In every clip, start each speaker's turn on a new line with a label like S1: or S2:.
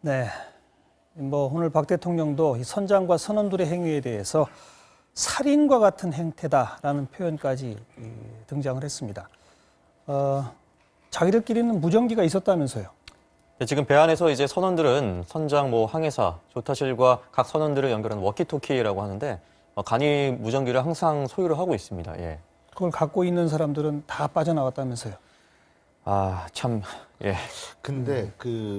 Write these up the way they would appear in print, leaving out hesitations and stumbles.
S1: 네, 뭐 오늘 박 대통령도 이 선장과 선원들의 행위에 대해서 살인과 같은 행태다라는 표현까지 등장을 했습니다. 자기들끼리는 무전기가 있었다면서요.
S2: 네, 지금 배 안에서 이제 선원들은 선장, 항해사, 조타실과 각 선원들을 연결하는 워키토키라고 하는데 간이 무전기를 항상 소유를 하고 있습니다. 예.
S1: 그걸 갖고 있는 사람들은 다 빠져나왔다면서요.
S2: 아, 참, 예.
S3: 근데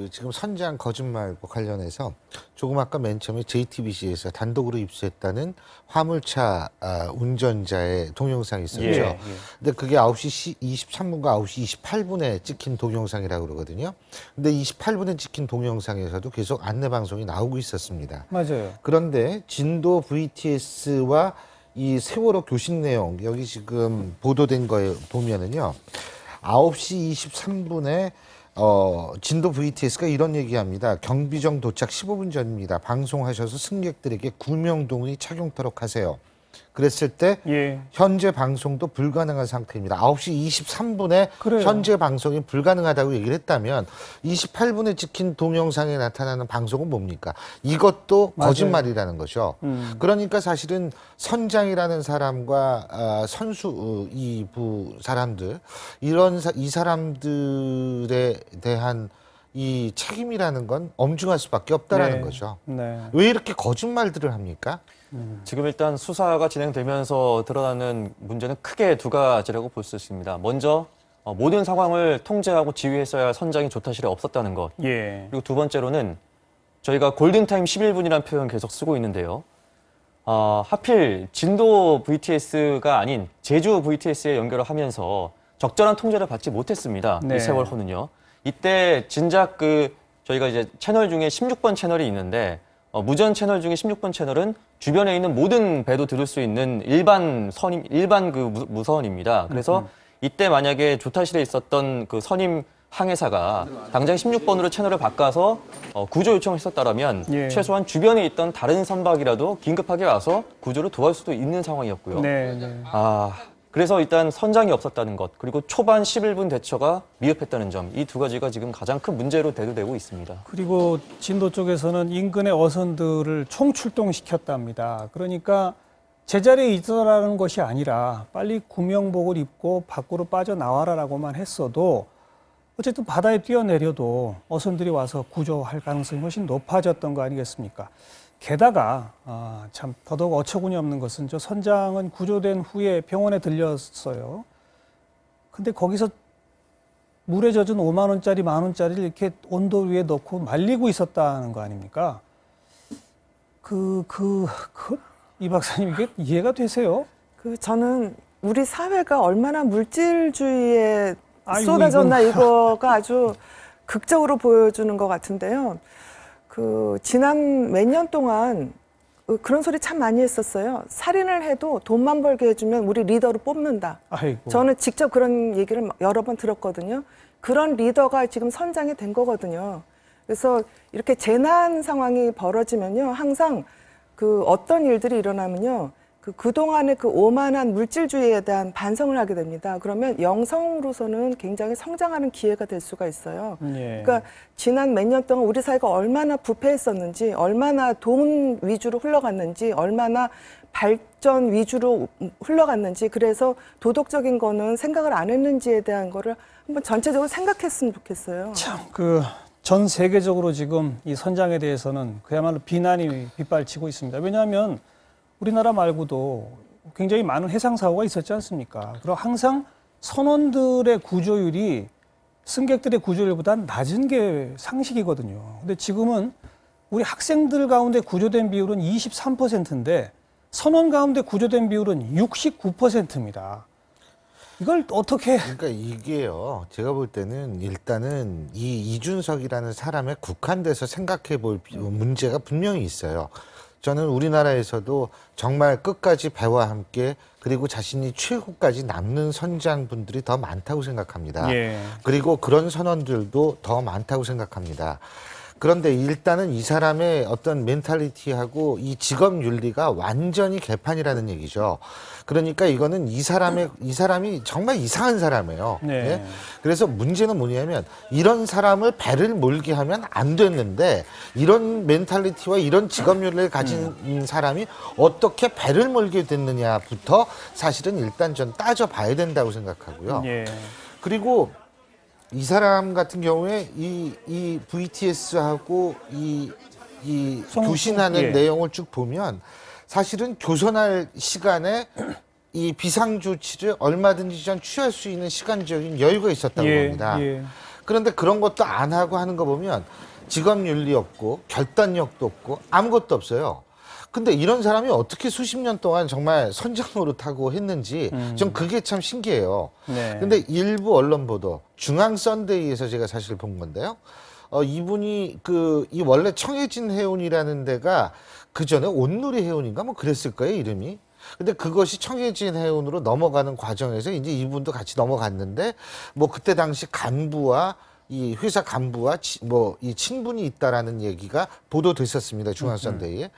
S3: 지금 선장 거짓말과 관련해서 조금 아까 맨 처음에 JTBC에서 단독으로 입수했다는 화물차 운전자의 동영상이 있었죠.
S2: 예.
S3: 근데 그게 9시 23분과 9시 28분에 찍힌 동영상이라고 그러거든요. 근데 28분에 찍힌 동영상에서도 계속 안내 방송이 나오고 있었습니다.
S1: 맞아요.
S3: 그런데 진도 VTS와 이 세월호 교신 내용, 여기 지금 보도된 거에 보면은요. 9시 23분에 진도 VTS가 이런 얘기합니다. 경비정 도착 15분 전입니다. 방송하셔서 승객들에게 구명동의 착용토록 하세요. 그랬을 때
S1: 예.
S3: 현재 방송도 불가능한 상태입니다. 9시 23분에
S1: 그래요.
S3: 현재 방송이 불가능하다고 얘기를 했다면 28분에 찍힌 동영상에 나타나는 방송은 뭡니까? 이것도
S1: 맞아요.
S3: 거짓말이라는 거죠. 그러니까 사실은 선장이라는 사람과 선수 이부 사람들 이 사람들에 대한 이 책임이라는 건 엄중할 수밖에 없다라는
S1: 네.
S3: 거죠.
S1: 네.
S3: 왜 이렇게 거짓말들을 합니까?
S2: 지금 일단 수사가 진행되면서 드러나는 문제는 크게 두 가지라고 볼 수 있습니다. 먼저 모든 상황을 통제하고 지휘했어야 할 선장이 조타실에 없었다는 것.
S1: 예.
S2: 그리고 두 번째로는 저희가 골든타임 11분이라는 표현 계속 쓰고 있는데요. 하필 진도 VTS가 아닌 제주 VTS에 연결을 하면서 적절한 통제를 받지 못했습니다.
S1: 네.
S2: 이 세월호는요. 이때 진작 저희가 이제 채널 중에 16번 채널이 있는데 무전 채널 중에 16번 채널은 주변에 있는 모든 배도 들을 수 있는 일반 무선입니다. 그래서 이때 만약에 조타실에 있었던 그 선임 항해사가 당장 16번으로 채널을 바꿔서 구조 요청을 했었다면
S1: 예.
S2: 최소한 주변에 있던 다른 선박이라도 긴급하게 와서 구조를 도와줄 수도 있는 상황이었고요.
S1: 네. 네.
S2: 그래서 일단 선장이 없었다는 것, 그리고 초반 11분 대처가 미흡했다는 점, 이 두 가지가 지금 가장 큰 문제로 대두되고 있습니다.
S1: 그리고 진도 쪽에서는 인근의 어선들을 총출동시켰답니다. 그러니까 제자리에 있어라는 것이 아니라 빨리 구명복을 입고 밖으로 빠져나와라라고만 했어도 어쨌든 바다에 뛰어내려도 어선들이 와서 구조할 가능성이 훨씬 높아졌던 거 아니겠습니까? 게다가 참 더더욱 어처구니 없는 것은 저 선장은 구조된 후에 병원에 들렸어요. 근데 거기서 물에 젖은 5만 원짜리, 만 원짜리를 이렇게 온도 위에 넣고 말리고 있었다는 거 아닙니까? 이 박사님 이게 이해가 되세요?
S4: 저는 우리 사회가 얼마나 물질주의에
S1: 아이고,
S4: 쏟아졌나 이거가 아주 극적으로 보여주는 것 같은데요. 지난 몇 년 동안 그런 소리 참 많이 했었어요. 살인을 해도 돈만 벌게 해주면 우리 리더로 뽑는다.
S1: 아이고.
S4: 저는 직접 그런 얘기를 여러 번 들었거든요. 그런 리더가 지금 선장이 된 거거든요. 그래서 이렇게 재난 상황이 벌어지면요. 항상 어떤 일들이 일어나면요. 그동안의 오만한 물질주의에 대한 반성을 하게 됩니다. 그러면 영성으로서는 굉장히 성장하는 기회가 될 수가 있어요.
S1: 예.
S4: 그러니까 지난 몇 년 동안 우리 사회가 얼마나 부패했었는지, 얼마나 돈 위주로 흘러갔는지, 얼마나 발전 위주로 흘러갔는지, 그래서 도덕적인 거는 생각을 안 했는지에 대한 거를 한번 전체적으로 생각했으면 좋겠어요.
S1: 참 전 세계적으로 지금 이 선장에 대해서는 그야말로 비난이 빗발치고 있습니다. 왜냐하면 우리나라 말고도 굉장히 많은 해상 사고가 있었지 않습니까? 그리고 항상 선원들의 구조율이 승객들의 구조율보다 낮은 게 상식이거든요. 근데 지금은 우리 학생들 가운데 구조된 비율은 23%인데 선원 가운데 구조된 비율은 69%입니다. 이걸 어떻게?
S3: 그러니까 이게요, 제가 볼 때는 일단은 이 이준석이라는 사람에 국한돼서 생각해 볼 문제가 분명히 있어요. 저는 우리나라에서도 정말 끝까지 배와 함께 그리고 자신이 최후까지 남는 선장분들이 더 많다고 생각합니다.
S1: 예.
S3: 그리고 그런 선원들도 더 많다고 생각합니다. 그런데 일단은 이 사람의 어떤 멘탈리티하고 이 직업 윤리가 완전히 개판이라는 얘기죠. 그러니까 이거는 이 사람이 정말 이상한 사람이에요.
S1: 네.
S3: 예? 그래서 문제는 뭐냐면 이런 사람을 배를 몰게 하면 안 됐는데 이런 멘탈리티와 이런 직업 윤리를 가진 사람이 어떻게 배를 몰게 됐느냐부터 사실은 일단 전 따져봐야 된다고 생각하고요.
S1: 예.
S3: 그리고 이 사람 같은 경우에 이 VTS하고 이 교신하는
S1: 예.
S3: 내용을 쭉 보면 사실은 교선할 시간에 이 비상 조치를 얼마든지 전 취할 수 있는 시간적인 여유가 있었다고
S1: 예.
S3: 봅니다.
S1: 예.
S3: 그런데 그런 것도 안 하고 하는 거 보면 직업윤리 없고 결단력도 없고 아무것도 없어요. 근데 이런 사람이 어떻게 수십 년 동안 정말 선장 노릇하고 했는지 전 그게 참 신기해요.
S1: 네.
S3: 근데 일부 언론 보도, 중앙 썬데이에서 제가 사실 본 건데요. 이분이 이 원래 청해진 해운이라는 데가 그 전에 온누리 해운인가 뭐 그랬을 거예요, 이름이. 근데 그것이 청해진 해운으로 넘어가는 과정에서 이제 이분도 같이 넘어갔는데 뭐 그때 당시 간부와 이 회사 간부와 이 친분이 있다라는 얘기가 보도됐었습니다. 중앙 썬데이에.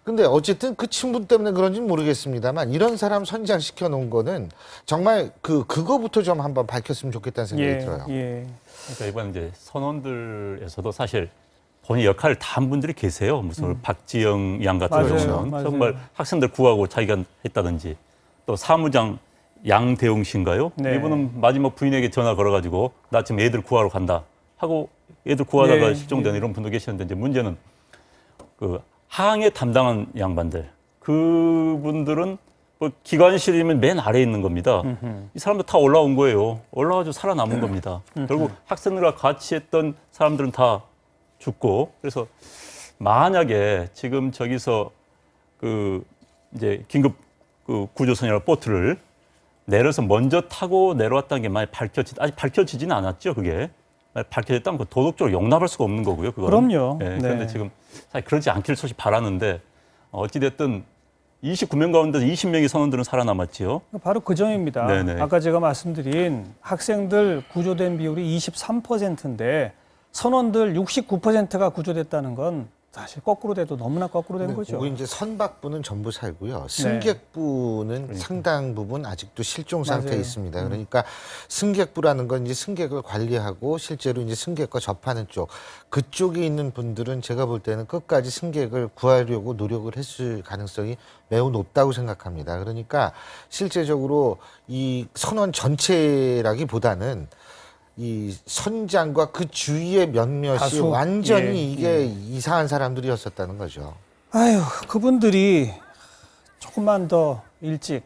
S3: 근데 어쨌든 그 친분 때문에 그런지는 모르겠습니다만 이런 사람 선장시켜 놓은 거는 정말 그거부터 좀 한번 밝혔으면 좋겠다는 생각이 들어요.
S1: 예.
S5: 그러니까 이번 이제 선원들에서도 사실 본인 역할을 다 한 분들이 계세요. 무슨 박지영 양 같은
S1: 맞아요.
S5: 경우는
S1: 맞아요.
S5: 정말 학생들 구하고 자기가 했다든지 또 사무장 양대웅 씨인가요?
S1: 네.
S5: 이분은 마지막 부인에게 전화 걸어가지고 나 지금 애들 구하러 간다 하고 애들 구하다가
S1: 네.
S5: 실종된 이런 분도 계시는데 이제 문제는 그 항해 담당한 양반들 그분들은 뭐 기관실이면 맨 아래에 있는 겁니다. 이 사람들 다 올라온 거예요. 올라가지고 살아남은 겁니다. 결국 학생들과 같이 했던 사람들은 다 죽고 그래서 만약에 지금 저기서 이제 긴급 구조선이나 보트를 내려서 먼저 타고 내려왔다는 게 만약 아직 밝혀지지는 않았죠, 그게. 밝혀졌다면 그 도덕적으로 용납할 수가 없는 거고요, 그거는.
S1: 그럼요.
S5: 예,
S1: 네.
S5: 그런데 지금 사실 그러지 않기를 솔직히 바라는데 어찌됐든 29명 가운데 20명의 선원들은 살아남았지요.
S1: 바로 그 점입니다.
S5: 네네.
S1: 아까 제가 말씀드린 학생들 구조된 비율이 23%인데 선원들 69%가 구조됐다는 건 사실 거꾸로 돼도 너무나 거꾸로 된 거죠.
S3: 그리고 이제 선박부는 전부 살고요. 승객부는 상당 부분 아직도 실종 상태에
S1: 맞아요.
S3: 있습니다. 그러니까 승객부라는 건 이제 승객을 관리하고 실제로 이제 승객과 접하는 쪽 그쪽에 있는 분들은 제가 볼 때는 끝까지 승객을 구하려고 노력을 했을 가능성이 매우 높다고 생각합니다. 그러니까 실제적으로 이 선원 전체라기보다는 이 선장과 그 주위의 몇몇이
S1: 다수.
S3: 완전히 이게 이상한 사람들이었었다는 거죠.
S1: 아유, 그분들이 조금만 더 일찍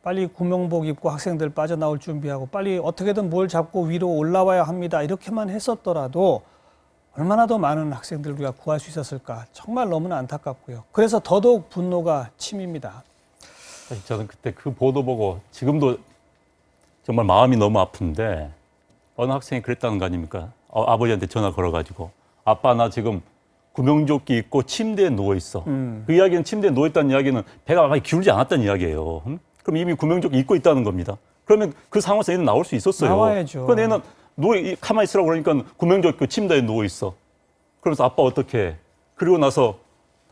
S1: 빨리 구명복 입고 학생들 빠져나올 준비하고 빨리 어떻게든 뭘 잡고 위로 올라와야 합니다. 이렇게만 했었더라도 얼마나 더 많은 학생들 우리가 구할 수 있었을까. 정말 너무나 안타깝고요. 그래서 더더욱 분노가 치밉니다.
S5: 사실 저는 그때 그 보도 보고 지금도 정말 마음이 너무 아픈데 어느 학생이 그랬다는 거 아닙니까? 아버지한테 전화 걸어가지고 아빠 나 지금 구명조끼 입고 침대에 누워있어. 그 이야기는 침대에 누워있다는 이야기는 배가 많이 기울지 않았다는 이야기예요. 그럼 이미 구명조끼 입고 있다는 겁니다. 그러면 그 상황에서 얘는 나올 수 있었어요.
S1: 나와야죠.
S5: 그럼 얘는 가만히 있으라고 그러니까 구명조끼 입고 침대에 누워있어. 그러면서 아빠 어떻게 해? 그리고 나서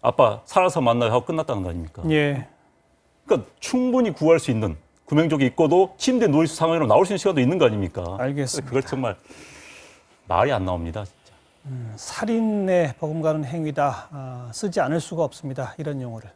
S5: 아빠 살아서 만나요 하고 끝났다는 거 아닙니까?
S1: 예.
S5: 그러니까 충분히 구할 수 있는 구명조끼 입고도 침대에 누워있을 상황으로 나올 수 있는 시간도 있는 거 아닙니까?
S1: 알겠습니다.
S5: 그걸 정말 말이 안 나옵니다. 진짜.
S1: 살인에 버금가는 행위다. 쓰지 않을 수가 없습니다. 이런 용어를.